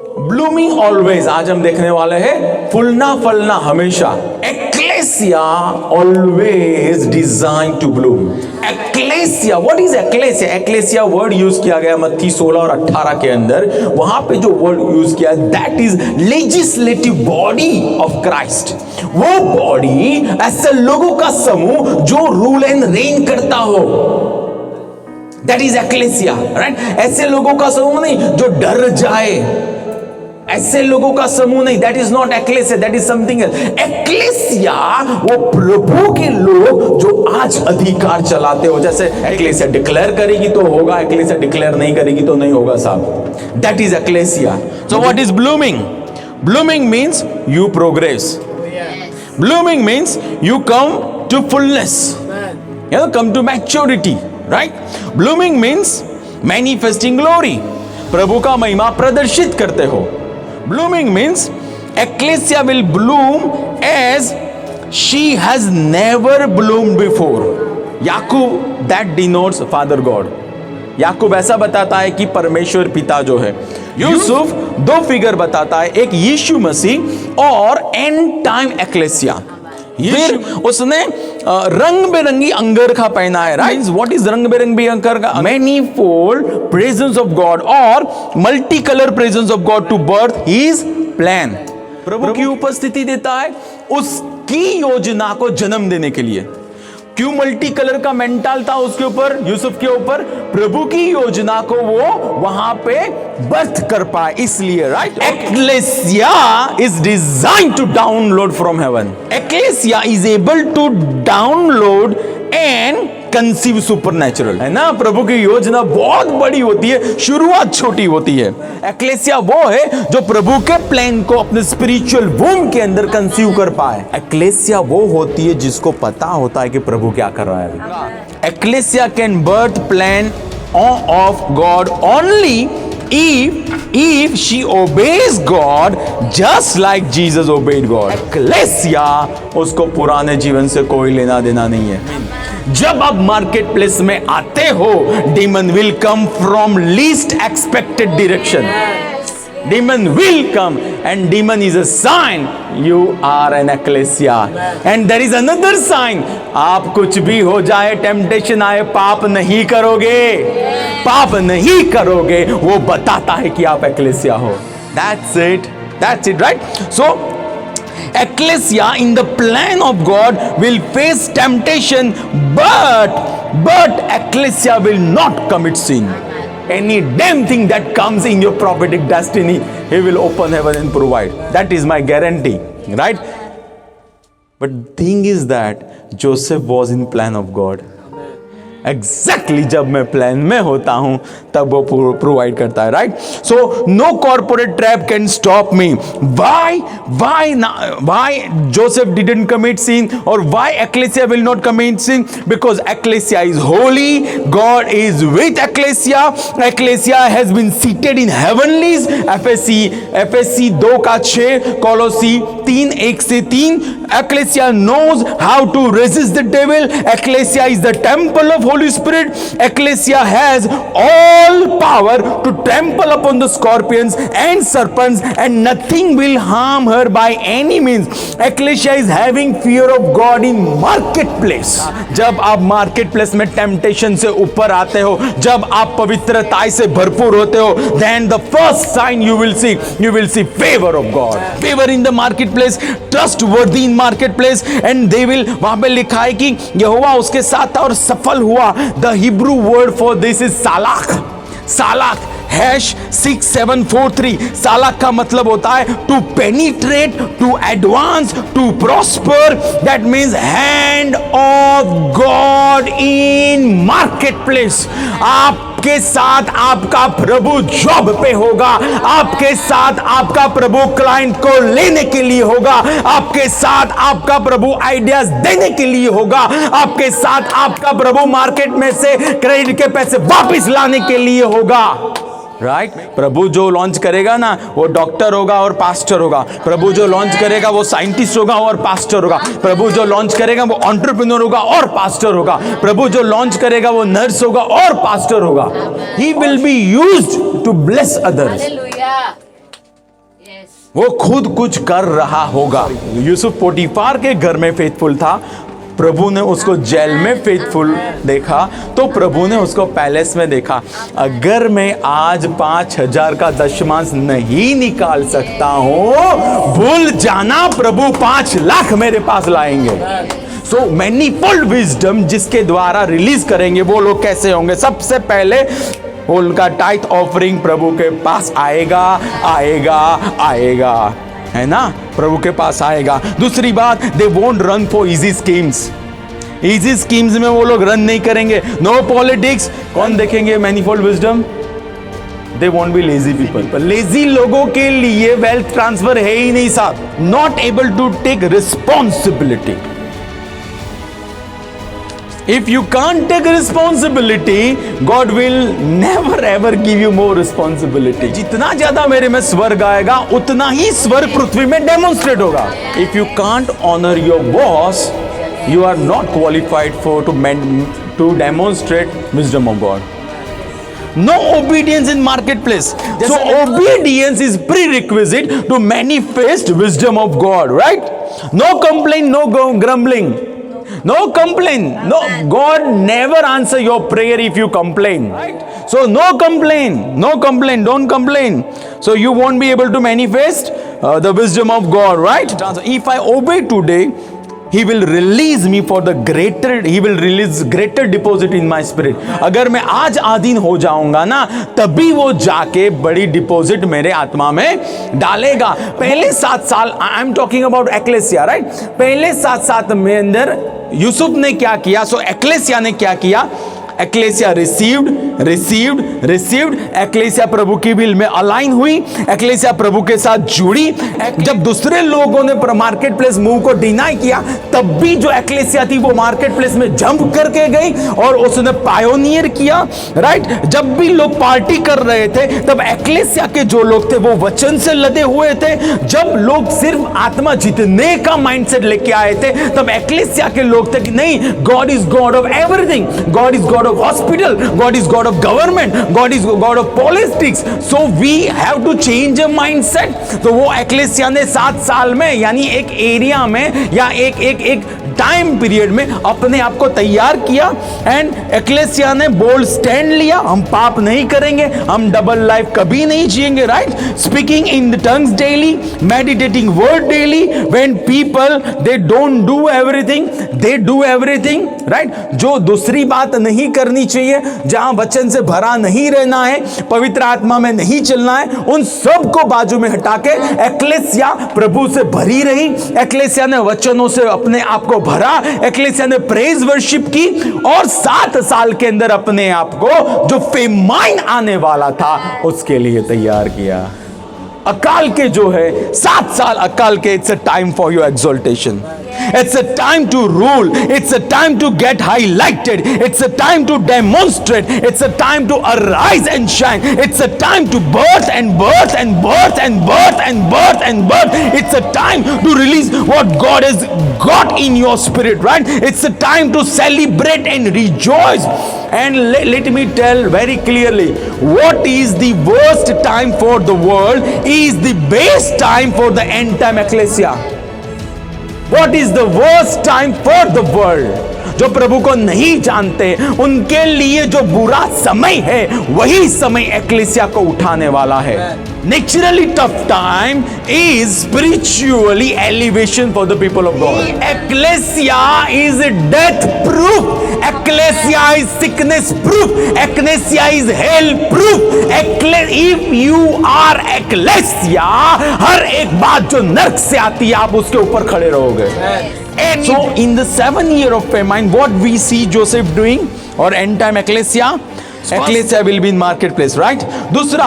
Blooming always, आज हम देखने वाले हैं फूलना फलना हमेशा। Ecclesia always designed to bloom. Ecclesia, what is ecclesia? Ecclesia word use किया गया मत्ती 16 और 18 के अंदर। वहां पे जो वर्ड यूज किया, that is legislative body of Christ. वो बॉडी ऐसे लोगों का समूह जो रूल एंड रेन करता हो, दैट इज एक्लेसिया, राइट? ऐसे लोगों का समूह नहीं जो डर जाए, ऐसे लोगों का समूह नहीं, that is not ecclesia, that is something else. Ecclesia वो प्रभु के लोग जो आज अधिकार चलाते हो। जैसे एक्लेसिया डिक्लेयर करेगी तो होगा, एक्लेसिया डिक्लेयर नहीं करेगी तो नहीं होगा साहब। That is ecclesia. So what is blooming? Blooming means you progress. Blooming means you come to fullness, you know, come to maturity, right? Blooming means manifesting glory, प्रभु का महिमा प्रदर्शित करते हो। Blooming means ecclesia will bloom as she has never bloomed before. Yakub, that denotes Father God. याकूब ऐसा बताता है कि परमेश्वर पिता जो है। यूसुफ दो फिगर बताता है, एक यीशु मसीह और एंड टाइम एक्लेसिया। फिर उसने रंग बेरंगी अंगरखा पहना है, राइट? व्हाट इज रंग बेरंगी अंगरखा? मैनीफोल्ड प्रेजेंस ऑफ गॉड और multi colour presence of God to birth his plan. प्रभु की उपस्थिति देता है उसकी योजना को जन्म देने के लिए। क्यों मल्टी कलर का मेंटल था उसके ऊपर, यूसुफ के ऊपर? प्रभु की योजना को वो वहां पे बर्थ कर पाए, इसलिए, right? Ecclesia is design to download from heaven. Ecclesia is able to download and conceive supernatural, है ना? प्रभु की योजना बहुत बड़ी होती है, शुरुआत छोटी होती है। एक्लेसिया वो है जो प्रभु के प्लान को अपने स्पिरिचुअल वूम के अंदर कंसीव कर पाए। एक्लेसिया वो होती है जिसको पता होता है कि प्रभु क्या कर रहा है। Ecclesia can birth plan of God only if she obeys God just like Jesus obeyed God. Ecclesia उसको पुराने जीवन से कोई लेना देना नहीं है। जब आप मार्केट प्लेस में आते हो, demon will come from least expected direction. Demon will come and demon is a sign you are an ecclesia. And there is another sign, आप कुछ भी हो जाए, टेम्पटेशन आए, पाप नहीं करोगे, पाप नहीं करोगे, वो बताता है कि आप एक्लेसिया हो। That's it, right? So ecclesia in the plan of God will face temptation, but ecclesia will not commit sin. Any damn thing that comes in your prophetic destiny, he will open heaven and provide. That is my guarantee, right? But the thing is that Joseph was in plan of God. Exactly, जब मैं plan में होता हूं तब वो provide करता है, right? So no corporate trap can stop me. Why Joseph didn't commit sin or why ecclesia will not commit sin? Because ecclesia is holy, God is with ecclesia, ecclesia has been seated in heavenlies। FSc 2:6, कोलोसी 3:1-3। ecclesia knows how to resist the devil, ecclesia is the temple of Holy Spirit, ecclesia has all power to trample upon the scorpions and serpents and nothing will harm her by any means। ecclesia is having fear of God in marketplace। जब आप market में temptation से ऊपर आते हो, जब आप पवित्रता से भरपूर होते हो, then the first sign you will see favor of God, favor in the marketplace, trustworthy in marketplace, and they will, वहां पे लिखा है कि यहोवा उसके साथ था और सफल हुआ। The Hebrew word for this is salak #6743। सालाक का मतलब होता है to penetrate, to advance, to prosper. That means hand of God in market place. आपके साथ आपका प्रभु जॉब पे होगा, आपके साथ आपका प्रभु क्लाइंट को लेने के लिए होगा, आपके साथ आपका प्रभु आइडियाज देने के लिए होगा, आपके साथ आपका प्रभु मार्केट में से क्रेडिट के पैसे वापस लाने के लिए होगा, राइट? प्रभु जो लॉन्च करेगा ना, वो डॉक्टर होगा और पास्टर होगा। प्रभु जो लॉन्च करेगा वो साइंटिस्ट होगा और पास्टर होगा। प्रभु जो लॉन्च करेगा वो एंटरप्रेन्योर होगा और पास्टर होगा। प्रभु जो लॉन्च करेगा वो नर्स होगा और पास्टर होगा। He will be used to bless others. वो खुद कुछ कर रहा होगा। यूसुफ पोटीफार के घर में फेथफुल था, प्रभु ने उसको जेल में फेथफुल देखा, तो प्रभु ने उसको पैलेस में देखा। अगर मैं आज 5,000 का दशमांश नहीं निकाल सकता हूं, भूल जाना, प्रभु 5 लाख मेरे पास लाएंगे। सो मैनीफोल्ड विजडम जिसके द्वारा रिलीज करेंगे वो लोग कैसे होंगे? सबसे पहले उनका टाइथ ऑफरिंग प्रभु के पास आएगा, आएगा, आएगा, है ना, प्रभु के पास आएगा। दूसरी बात, they won't run for easy schemes. Easy schemes में वो लोग रन नहीं करेंगे। No politics. कौन देखेंगे manifold wisdom? They won't be lazy people. पर लेजी लोगों के लिए वेल्थ ट्रांसफर है ही नहीं साहब। Not able to take responsibility. If you can't take responsibility, God will never ever give you more responsibility. जितना ज्यादा मेरे में स्वर्ग आएगा उतना ही स्वर्ग पृथ्वी में डेमोन्स्ट्रेट होगा। If you can't honor your boss, you are not qualified to demonstrate wisdom of God. No obedience in marketplace. So obedience is prerequisite to manifest wisdom of God, right? No complaint, no grumbling. No complain. No, God never answer your prayer if you complain. Right? So no complain. No complain. Don't complain. So you won't be able to manifest the wisdom of God, right? If I obey today, He will release me for the greater. He will release greater deposit in my spirit. अगर मैं आज आधीन हो जाऊंगा ना, तभी वो जाके बड़ी डिपॉजिट मेरे आत्मा में डालेगा। पहले 7 साल, I am talking about ecclesia, right? पहले 7 साल में अंदर यूसुफ ने क्या किया? सो एक्लेसिया ने क्या किया? Achalasia received. एक्लेसिया प्रभु की विल में अलाइन हुई, एक्लेसिया प्रभु के साथ जुड़ी। जब दूसरे लोगों ने मार्केट प्लेस मूव को डिनाई किया, तब भी जो एक्लेसिया थी वो मार्केट प्लेस में जंप करके गई और उसने पायोनियर किया, राइट? जब भी लोग पार्टी कर रहे थे, तब एक्लेसिया के जो लोग थे वो वचन से लदे हुए थे। जब लोग सिर्फ आत्मा जीतने का माइंडसेट लेके आए थे, तब एक्लेसिया के लोग थे कि नहीं, God is God of everything, God is God of hospital, God is God of government, God is God of politics. So we have to change a mindset. तो वो एक्लेसिया ने 7 साल में, यानी एक एरिया में या एक टाइम पीरियड में अपने आप को तैयार किया। एंड एक्लेसिया ने बोल्ड स्टैंड लिया, हम पाप नहीं करेंगे, हम डबल लाइफ कभी नहीं जिएंगे, right? Speaking in the tongues daily, meditating word daily. When people they don't do everything, they do everything, right? जो दूसरी बात नहीं करनी चाहिए, जहां वचन से भरा नहीं रहना है, पवित्र आत्मा में नहीं चलना है, उन सब को बाजू में हटा के एक्लेसिया प्रभु से भरी रही। एक्लेसिया ने वचनों से अपने आप को भरा, एक्लेसिया ने प्रेज वर्शिप की और 7 साल के अंदर अपने आप को जो फेमाइन आने वाला था उसके लिए तैयार किया। अकाल के जो है 7 साल अकाल के, it's a time for your exaltation, it's a time to rule, it's a time to get highlighted, it's a time to demonstrate, it's a time to arise and shine, it's a time to birth and birth and birth and birth and birth and birth. It's a time to release what God has got in your spirit, right? It's a time to celebrate and rejoice. And let me tell very clearly, what is the worst time for the world is the best time for the end time ecclesia. What is the worst time for the world? जो प्रभु को नहीं जानते उनके लिए जो बुरा समय है, वही समय एक्लेसिया को उठाने वाला है। Naturally tough time is spiritually elevation for the people of God. Ecclesia is death proof. Ecclesia is sickness proof. Ecclesia is hell proof. If you are ecclesia, हर एक बात जो नर्क से आती है आप उसके ऊपर खड़े रहोगे। And so in the 7 year of famine, what we see Joseph doing, or end time ecclesia will be in marketplace, right? दूसरा,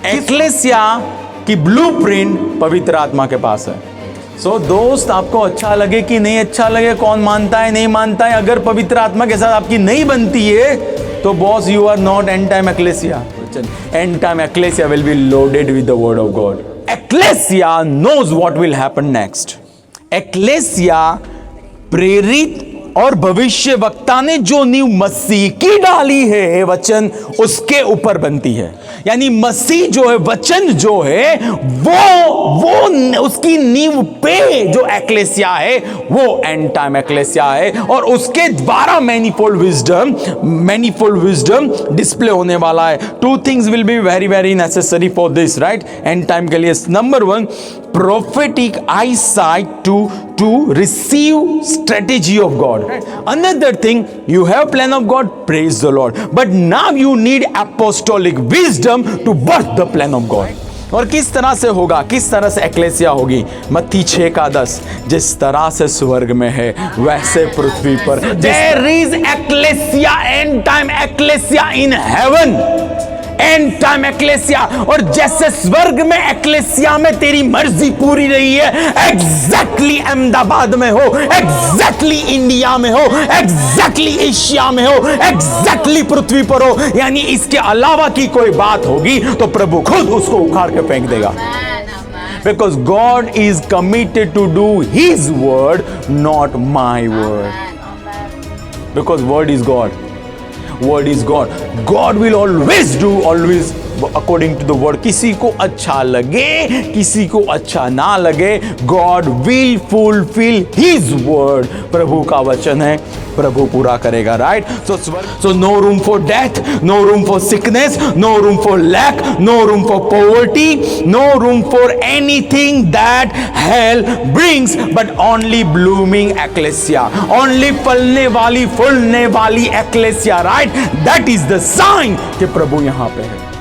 एक्लेसिया की ब्लूप्रिंट पवित्र आत्मा के पास है। सो दोस्त, आपको अच्छा लगे कि नहीं अच्छा लगे, कौन मानता है नहीं मानता है, अगर पवित्र आत्मा के साथ आपकी नहीं बनती है, तो boss you are not end time ecclesia. End time ecclesia will be loaded with the word of God. Ecclesia knows what will happen next. Ecclesia प्रेरित और भविष्य वक्ता ने जो नींव मसीह की डाली है वचन, उसके ऊपर बनती है। यानी मसीह जो है, वचन जो है, वो उसकी नींव पे जो एक्लेसिया है वो एंड टाइम एक्लेसिया है, और उसके द्वारा मैनीफोल्ड विजडम डिस्प्ले होने वाला है। Two things will be very very necessary for this, right, and time के लिए। Number one, prophetic eyesight to receive strategy of God. Another thing, you have plan of God, praise the Lord, but now you need apostolic wisdom to birth the plan of God. और किस तरह से होगा, किस तरह से achalasia होगी? मत्ती 6:10, जिस तरह से स्वर्ग में है वैसे पृथ्वी पर। There is ecclesia, end time ecclesia in heaven, end time ecclesia. और जैसे स्वर्ग में एक्लेसिया में तेरी मर्जी पूरी रही है, एग्जैक्टली अहमदाबाद में हो, एग्जैक्टली इंडिया में हो, एग्जैक्टली एशिया में हो, एग्जैक्टली पृथ्वी पर हो, यानी इसके अलावा की कोई बात होगी तो प्रभु खुद उसको उखाड़ के फेंक देगा। Because God is committed to do His word, not my word. Because word is God. Word is God. God will always do, always according to the word. किसी को अच्छा लगे, किसी को अच्छा ना लगे, God will fulfill His word. प्रभु का वचन है, प्रभु पूरा करेगा, right? So no room for death, no room for sickness, no room for lack, no room for poverty, no room for anything that hell brings, but only blooming ecclesia, only फलने वाली, फूलने वाली ecclesia, right? That is the sign कि प्रभु यहाँ पे है।